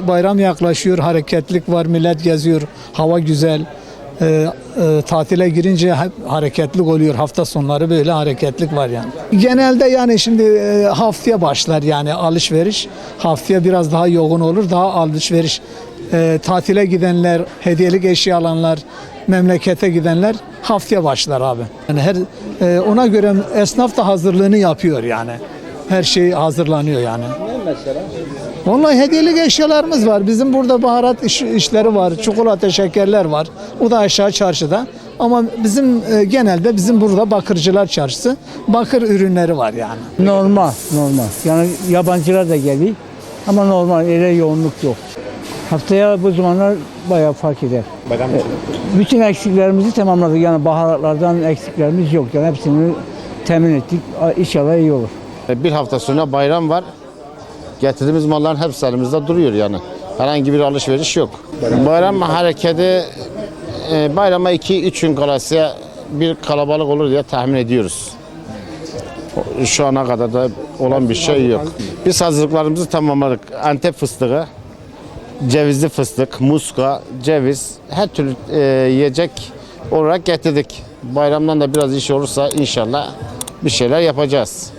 Bayram yaklaşıyor, hareketlilik var, millet geziyor, hava güzel. Tatile girince hep hareketlik oluyor. Hafta sonları böyle hareketlik var yani. Genelde yani şimdi haftaya başlar yani alışveriş. Haftaya biraz daha yoğun olur, daha alışveriş. Tatile gidenler, hediyelik eşya alanlar, memlekete gidenler haftaya başlar abi. Yani ona göre esnaf da hazırlığını yapıyor yani. Her şey hazırlanıyor yani. Ne mesela? Vallahi hediyelik eşyalarımız var. Bizim burada baharat işleri var. Çikolata, şekerler var. O da aşağı çarşıda. Ama genelde bizim burada Bakırcılar Çarşısı. Bakır ürünleri var yani. Normal. Yani yabancılar da geliyor. Ama normal, öyle yoğunluk yok. Haftaya bu zamanlar bayağı fark eder. Bayram için. Bütün eksiklerimizi tamamladık. Yani baharatlardan eksiklerimiz yok. Yani hepsini temin ettik. İnşallah iyi olur. Bir hafta sonra bayram var. Getirdiğimiz malların hepsi elimizde duruyor yani. Herhangi bir alışveriş yok. Bayram hareketi bayrama 2-3 gün kalası bir kalabalık olur diye tahmin ediyoruz. Şu ana kadar da olan bir şey yok. Biz hazırlıklarımızı tamamladık. Antep fıstığı, cevizli fıstık, muska, ceviz her türlü yiyecek olarak getirdik. Bayramdan da biraz iş olursa inşallah bir şeyler yapacağız.